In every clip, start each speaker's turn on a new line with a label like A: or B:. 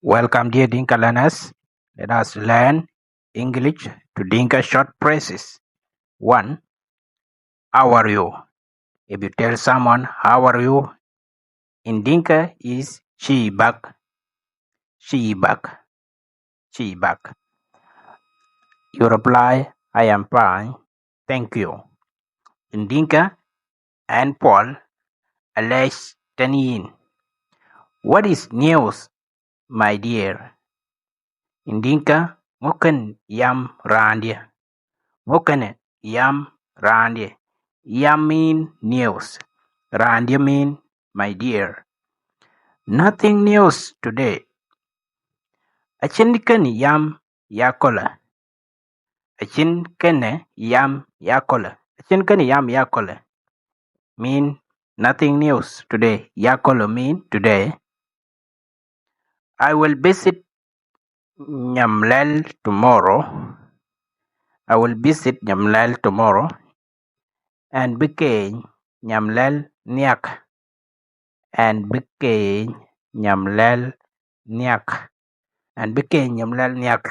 A: Welcome, dear Dinka learners. Let us learn English to Dinka short phrases. 1. How are you? If you tell someone, how are you? In Dinka is she bak, she bak, she bak. You reply, I am fine, thank you. In Dinka and Paul, Alesh Tanin. What is news, my dear? In Dinka, Moken yam randia. Moken yam randia. Yam mean news. Randia mean my dear. Nothing news today. Achin kene yam yakola. Achin kene yam yakola. Achin kene yam yakola. Mean nothing news today. Yakola mean today. I will visit Nyamlel tomorrow. I will visit Nyamlel tomorrow. And became Nyamlel niak. And became Nyamlel niak. And became Nyamlel niak.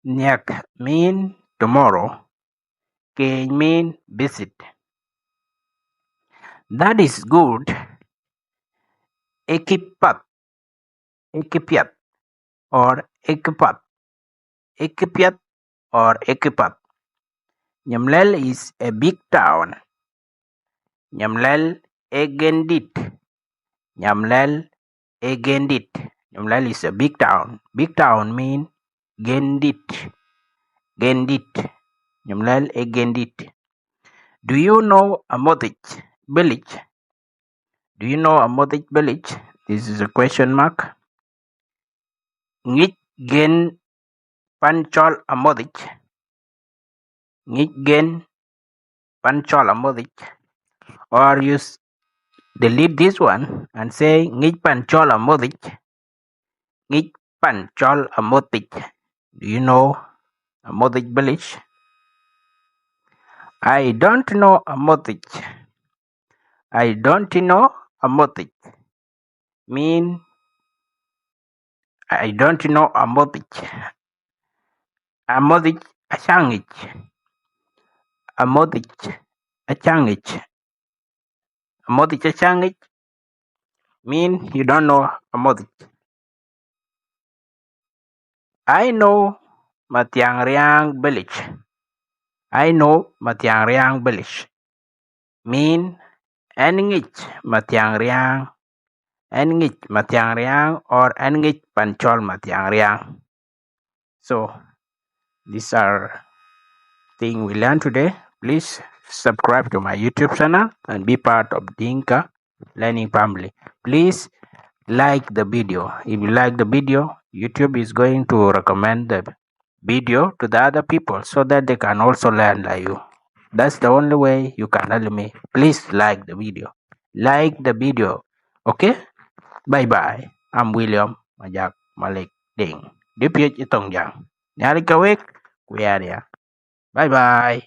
A: Niak mean tomorrow. K mean visit. That is good. Ekipat. Ekipiat. Or ekipat. Ekipiat or ekipat. Nyamlel is a big town. Nyamlel egendit. Nyamlel egendit. Nyamlel is a big town. Big town mean gendit. Gendit. Nyamlel egendit. Do you know a Modich village? Do you know a Modich village? This is a question mark. Ngich gen panchol a Modich. Ngich gen panchol a Modich. Or you delete this one and say ngich panchol a Modich. Ngich panchol a Modich. Do you know a Modich village? I don't know a Modich. I don't know a Modich. Mean I don't know a Modich. A Modich a changich. A Modich a changich. A Modich a changich mean you don't know a Modich. I know Matiang Riang village. I know Matiang Riang village. Mean Engich Matiang Riang. Engich Matiang Riang or Engich Panchol Matiang Riang. So these are things we learned today. Please subscribe to my YouTube channel and be part of Dinka Learning Family. Please like the video. If you like the video, YouTube is going to recommend the video to the other people so that they can also learn like you. That's the only way you can help me. Please like the video. Like the video. Okay? Bye bye. I'm William Majak Malik Ding. Depiet itong yang. Nyari kawik, kuya dia. Bye bye.